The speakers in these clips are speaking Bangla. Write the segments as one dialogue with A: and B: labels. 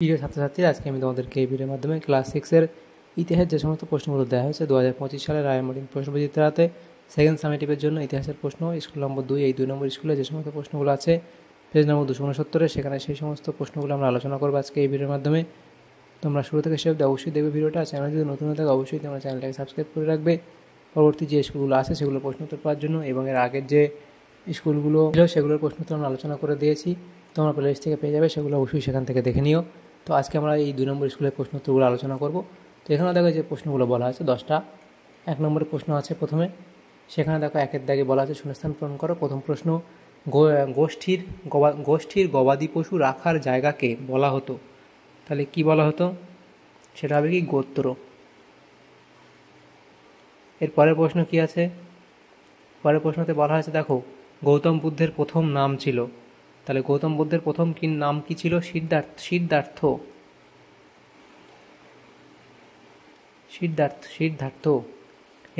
A: প্রিয় ছাত্রছাত্রীরা, আজকে আমি তোমাদেরকে এই ভিডিওর মাধ্যমে ক্লাস 6-এর ইতিহাস যে সমস্ত প্রশ্নগুলো দেওয়া হয়েছে 2025 সালের রায়মার্টিন প্রশ্নবিচিত্রাতে সেকেন্ড সামেটিভের জন্য ইতিহাসের প্রশ্ন স্কুল নম্বর 2, এই 2 নম্বর স্কুলে যে সমস্ত প্রশ্নগুলো আছে পেজ নম্বর 269, সেখানে সেই সমস্ত প্রশ্নগুলো আমরা আলোচনা করবো আজকে এই ভিডিওর মাধ্যমে। তোমরা শুরু থেকে শেষ অবধি অবশ্যই দেখবে ভিডিওটা। চ্যানেল যদি নতুন হয়ে থাকে অবশ্যই তোমরা চ্যানেলটাকে সাবস্ক্রাইব করে রাখবে পরবর্তী যে স্কুলগুলো আছে সেগুলো প্রশ্ন উত্তর পাওয়ার জন্য, এবং এর আগের যে স্কুলগুলো ছিল সেগুলোর প্রশ্ন উত্তর আমরা আলোচনা করে দিয়েছি, তোমরা প্লেলিস্ট থেকে পেয়ে যাবে, সেগুলো অবশ্যই সেখান থেকে দেখে নিও। তো আজকে আমরা এই 2 নম্বর স্কুলের প্রশ্ন উত্তরগুলো আলোচনা করব। তো এখানে দেখো যে প্রশ্নগুলো বলা আছে 10টা। 1 নম্বরের প্রশ্ন আছে প্রথমে, সেখানে দেখো 1-এর দাগে বলা আছে শূন্যস্থান পূরণ করো। প্রথম প্রশ্ন, গোষ্ঠীর গবাদি পশু রাখার জায়গাকে বলা হতো, তাহলে কি বলা হতো? সেটা হবে কি গোত্র। এর পরের প্রশ্ন কি আছে? পরের প্রশ্নতে বলা হয়েছে দেখো গৌতম বুদ্ধের প্রথম নাম ছিল, তাহলে গৌতম বুদ্ধের প্রথম নাম কি ছিল? সিদ্ধার্থ।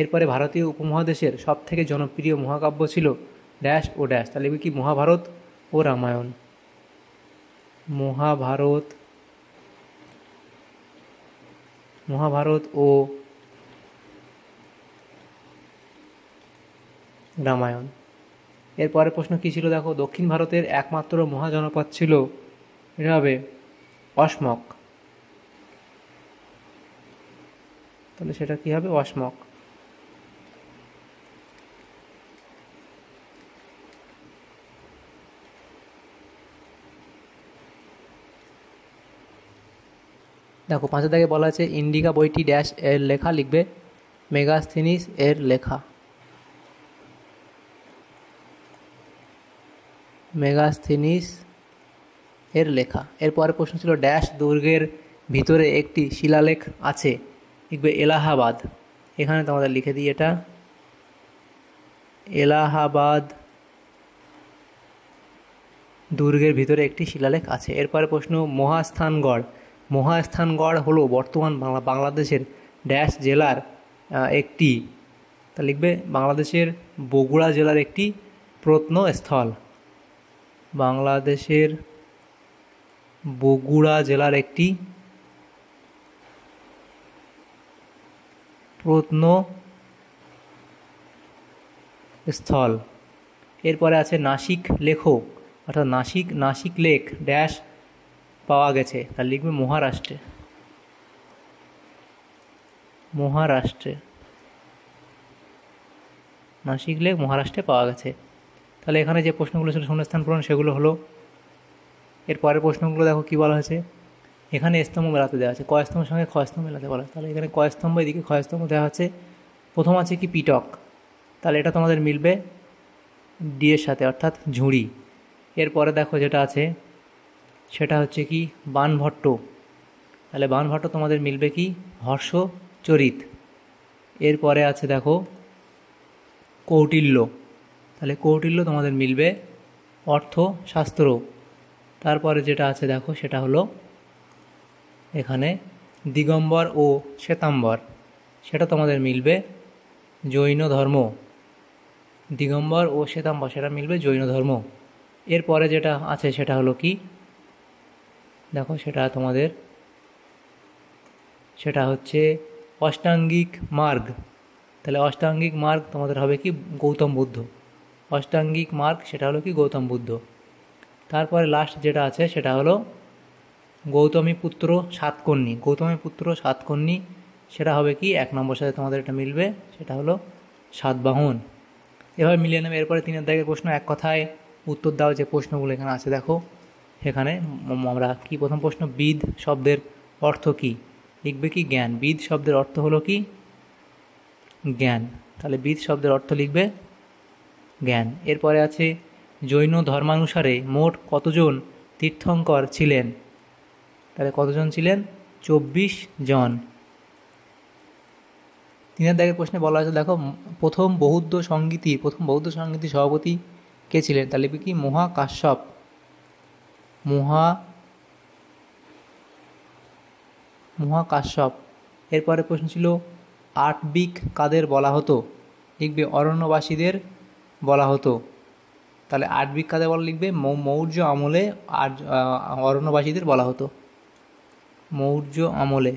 A: এরপরে ভারতীয় উপমহাদেশের সব থেকে জনপ্রিয় মহাকাব্য ছিল ড্যাশ ও ড্যাশ, তাহলে কি মহাভারত ও রামায়ণ। মহাভারত ও রামায়ণ। এরপরের প্রশ্ন কী ছিল দেখো, দক্ষিণ ভারতের একমাত্র মহাজনপদ ছিল, এটা হবে অসমক, তাহলে সেটা কি হবে? অসমক। দেখো 5 দাগে বলা আছে ইন্ডিকা বইটি ড্যাশ এর লেখা, লিখবে মেগাস্থিনিস এর লেখা। এরপরে প্রশ্ন ছিল ড্যাশ দুর্গের ভিতরে একটি শিলালেখ আছে, লিখবে এলাহাবাদ। এখানে তোমাদের লিখে দিই এটা এলাহাবাদ দুর্গের ভিতরে একটি শিলালেখ আছে। এরপরে প্রশ্ন মহাস্থানগড় হলো বর্তমান বাংলাদেশের ড্যাশ জেলার একটি, তা লিখবে বাংলাদেশের বগুড়া জেলার একটি প্রত্নস্থল। বাংলাদেশের বগুড়া জেলার একটি প্রত্নস্থল। এরপরে আছে নাসিক লেখো, অর্থাৎ নাসিক লেক ড্যাশ পাওয়া গেছে, তার লিখবে মহারাষ্ট্রে। নাসিক লেক মহারাষ্ট্রে পাওয়া গেছে। তাহলে এখানে যে প্রশ্নগুলো ছিল শূন্যস্থান পূরণ সেগুলো হলো। এর পরের প্রশ্নগুলো দেখো কি বলা হয়েছে, এখানে স্তম্ভ মেলাতে দেওয়া আছে, কয় স্তম্ভের সঙ্গে ক্ষয় স্তম্ভ মেলাতে বলা, তাহলে এখানে কয় স্তম্ভ, এদিকে ক্ষয় স্তম্ভ দেওয়া আছে। প্রথম আছে কি পিটক, তাহলে এটা তোমাদের মিলবে ডি এর সাথে, অর্থাৎ ঝুড়ি। এরপরে দেখো যেটা আছে সেটা হচ্ছে কি বানভট্ট, তাহলে বানভট্ট তোমাদের মিলবে কি হর্ষচরিত। এরপরে আছে দেখো কৌটিল্য, তাহলে কৌটিল্য তোমাদের মিলবে অর্থশাস্ত্র। তারপরে যেটা আছে দেখো সেটা হলো এখানে দিগম্বর ও শ্বেতাম্বর, সেটা তোমাদের মিলবে জৈন ধর্ম। দিগম্বর ও শ্বেতাম্বর সেটা মিলবে জৈন ধর্ম। এরপরে যেটা আছে সেটা হলো কি দেখো সেটা হচ্ছে অষ্টাঙ্গিক মার্গ, তাহলে অষ্টাঙ্গিক মার্গ তোমাদের হবে কি গৌতম বুদ্ধ। অষ্টাঙ্গিক মার্গ সেটা হলো কি গৌতম বুদ্ধ। তারপরে লাস্ট যেটা আছে সেটা হলো গৌতমীপুত্র সাতকর্ণী, সেটা হবে কি 1 নম্বর সাথে তোমাদের এটা মিলবে, সেটা হলো সাতবাহন। এভাবে মিলিয়ে নেবে। এরপরে 3 দাগের প্রশ্ন, এক কথায় উত্তর দাও যে প্রশ্নগুলো এখানে আছে দেখো। এখানে আমরা কি প্রথম প্রশ্ন, বিদ শব্দের অর্থ কি, লিখবে কি জ্ঞান। বিদ শব্দের অর্থ হলো কি জ্ঞান, তাহলে বিদ শব্দের অর্থ লিখবে জ্ঞান। এরপরে আছে জৈন ধর্মানুসারে মোট কতজন তীর্থঙ্কর ছিলেন, তাহলে কতজন ছিলেন? 24 জন। 3 দাগের প্রশ্নে বলা আছে দেখো প্রথম বৌদ্ধ সঙ্গীতির সভাপতি কে ছিলেন, তাহলে কি মহাকাশ্যপ। এরপরে প্রশ্ন ছিল আটবিক কাদের বলা হতো, লিখবে অরণ্যবাসীদের বলা হতো, তাহলে আটবিক কাদের বলা, লিখবে মৌর্য আমলে অরণ্যবাসীদের বলা হতো। মৌর্য আমলে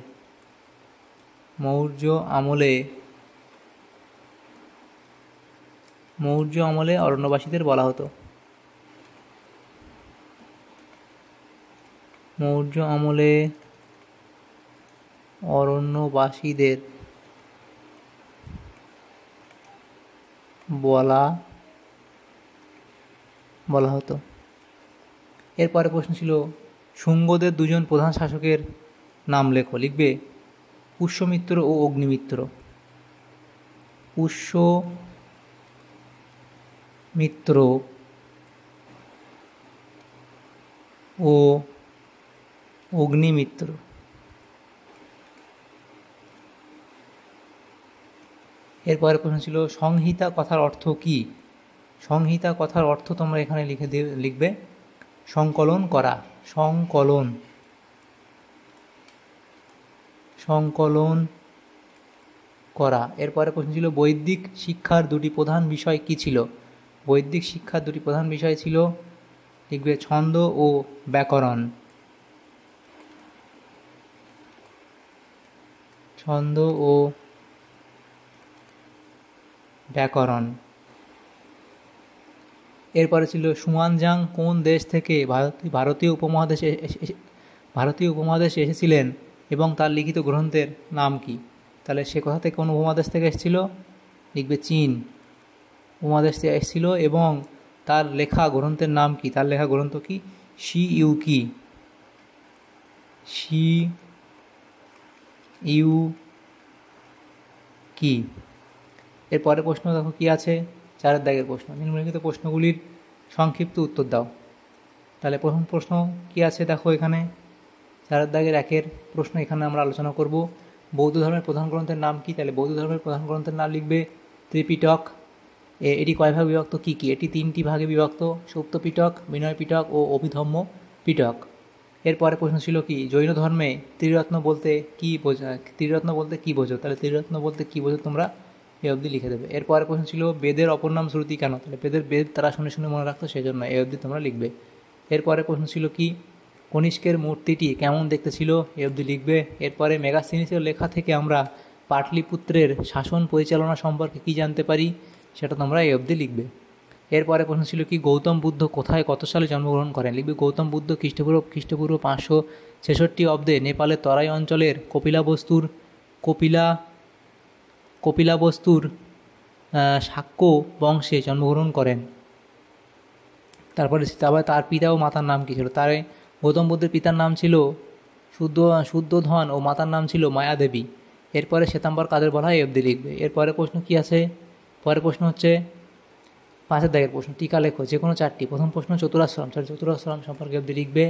A: মৌর্য আমলে মৌর্য আমলে অরণ্যবাসীদের বলা হতো। মৌর্য আমলে অরণ্যবাসীদের বলা হতো। এরপরে প্রশ্ন ছিল শুঙ্গদের দুজন প্রধান শাসকের নাম লেখো। লিখবে পুষ্যমিত্র ও অগ্নিমিত্র। পুষ্যমিত্র ও অগ্নিমিত্র। এরপরে প্রশ্ন ছিল সংহিতা কথার অর্থ কি। সংহিতা কথার অর্থ তোমরা এখানে লিখবে সংকলন করা। সংকলন করা। এরপরে প্রশ্ন ছিল বৈদিক শিক্ষার দুটি প্রধান বিষয় কি ছিল। বৈদিক শিক্ষার দুটি প্রধান বিষয় ছিল, লিখবে ছন্দ ও ব্যাকরণ। ছন্দ ও ব্যাকরণ। এরপরে ছিল সুয়ানজাং কোন দেশ থেকে ভারতীয় উপমহাদেশে এসেছিলেন এবং তার লিখিত গ্রন্থের নাম কি। তাহলে সে কোথা থেকে, কোন উপমহাদেশ থেকে এসেছিল, লিখবে চীন উপমহাদেশ থেকে এসেছিল এবং তার লেখা গ্রন্থের নাম কি। তার লেখা গ্রন্থ কি, শি ইউ কি। এরপরে প্রশ্ন দেখো কি আছে, 4 দাগের প্রশ্ন। নিম্নলিখিত প্রশ্নগুলির সংক্ষিপ্ত উত্তর দাও। তাহলে প্রথম প্রশ্ন কি আছে দেখো এখানে, 4 দাগের 1 প্রশ্ন এখানে আমরা আলোচনা করব। বৌদ্ধ ধর্মের প্রধান গ্রন্থের নাম কি। তাহলে বৌদ্ধ ধর্মের প্রধান গ্রন্থের নাম লিখবে ত্রিপিটক। এটি কয় ভাগে বিভক্ত, কি কি। এটি 3টি ভাগে বিভক্ত, সুপ্ত পিটক, বিনয় পিটক ও অভিধম্ম পিটক। এরপরে প্রশ্ন ছিল কি, জৈন ধর্মে ত্রিরত্ন বলতে কি বোঝো। তাহলে ত্রিরত্ন বলতে কি বোঝো তোমরা এ অবধি লিখে দেবে। এরপরে প্রশ্ন ছিল বেদের অপর নাম শ্রুতি কেন। তাহলে বেদ তারা শুনে মনে রাখতো, সেই জন্য এ অবধি তোমরা লিখবে। এরপরে প্রশ্ন ছিল কি, কনিষ্কের মূর্তিটি কেমন দেখতে ছিল, এ অবধি লিখবে। এরপরে মেগাস্থেনিসের লেখা থেকে আমরা পাটলিপুত্রের শাসন পরিচালনা সম্পর্কে কি জানতে পারি, সেটা তোমরা এ অবধি লিখবে। এরপরে প্রশ্ন ছিল কি, গৌতম বুদ্ধ কোথায় কত সালে জন্মগ্রহণ করেন। লিখবে গৌতম বুদ্ধ খ্রিস্টপূর্ব 566 অব্দে নেপালের তরাই অঞ্চলের কপিলাবস্তুর শাক্য বংশে জন্মগ্রহণ করেন। তারপরে তার পিতা ও মাতার নাম কী ছিল। গৌতম বুদ্ধের পিতার নাম ছিল শুদ্ধোধন ও মাতার নাম ছিল মায়াদেবী। এরপরে শ্বেতাম্বর কাদের বলা হয়, অবধি লিখবে। এরপরে প্রশ্ন কি আছে, পরের প্রশ্ন হচ্ছে 5 দাগের প্রশ্ন, টিকা লেখো যে কোনো 4টি। প্রথম প্রশ্ন চতুরাশ্রম সম্পর্কে অবধি লিখবে।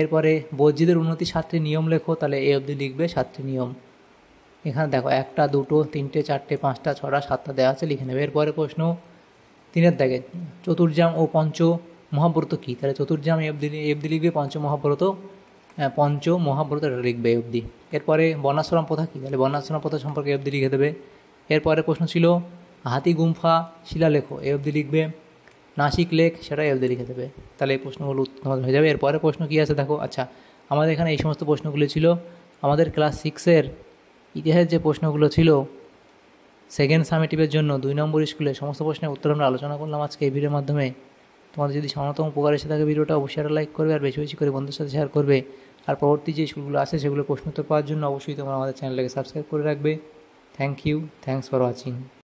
A: এরপরে বৌদ্ধদের উন্নতি 7টি নিয়ম লেখো। তাহলে এ অবধি লিখবে 7টি নিয়ম। এখানে দেখো 1, 2, 3, 4, 5, 6, 7টা দেওয়া আছে, লিখে নেবে। এরপরে প্রশ্ন 3 দাগে চতুর্জাম ও পঞ্চ মহাব্রত কী। তাহলে চতুর্জাম এ অবধি লিখবে, পঞ্চ মহাব্রত এটা লিখবে এ অবধি। এরপরে বর্ণাশ্রম প্রথা কী। তাহলে বর্ণাশ্রম প্রথা সম্পর্কে এ অবধি লিখে দেবে। এরপরে প্রশ্ন ছিল হাতি গুম্ফা শিলালেখ, এ অবধি লিখবে। নাসিক লেক, সেটা এ অবধি লিখে দেবে। তাহলে এই প্রশ্নগুলো তোমাদের হয়ে যাবে। এরপরে প্রশ্ন কী আছে দেখো। আচ্ছা, আমাদের এখানে এই সমস্ত প্রশ্নগুলো ছিল। আমাদের ক্লাস 6-এর ইতিহাসের যে প্রশ্নগুলো ছিল সেকেন্ড সামেটিভের জন্য 2 নম্বর স্কুলে, সমস্ত প্রশ্নের উত্তর আমরা আলোচনা করলাম আজকে এই ভিডিওর মাধ্যমে। তোমাদের যদি সামান্যতম উপকার এসে থাকে ভিডিওটা অবশ্যই একটা লাইক করবে, আর বেশি বেশি করে বন্ধুদের সাথে শেয়ার করবে। আর পরবর্তী যে স্কুলগুলো আছে সেগুলো প্রশ্ন উত্তর পাওয়ার জন্য অবশ্যই তোমরা আমাদের চ্যানেলটাকে সাবস্ক্রাইব করে রাখবে। Thanks for watching.